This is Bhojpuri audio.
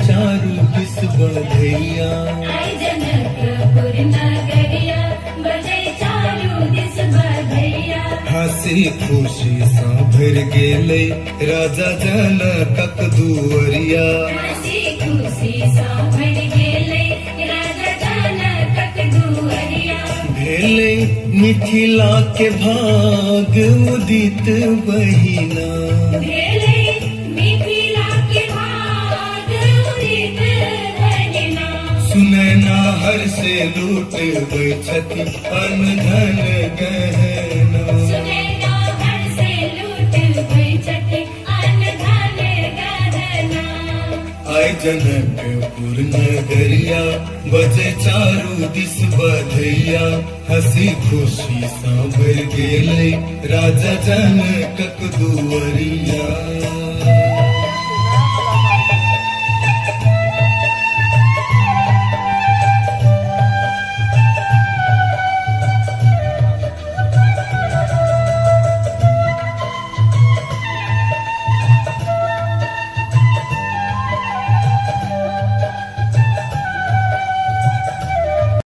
चारू दिस बधैया। जनकपुर नगरिया बजे चारू दिस बधैया। हंसी खुशी सा भर गेले राजा जनकक दुअरिया। हंसी खुशी सा भर गेले राजा जनकक दुअरिया। भेले मिथिला के भाग उदित बहिना। भेले मिथिला के भाग उदित बहिना। सुनैना हर से लूट छति अन्न धन गहना। सुनैना हर से लूट छति अन्न धन गहना। आय जनकपुर नगरिया बजे चारू दिस बधैया। हंसी खुशी सा भर गेले राजा जनकक दुअरिया।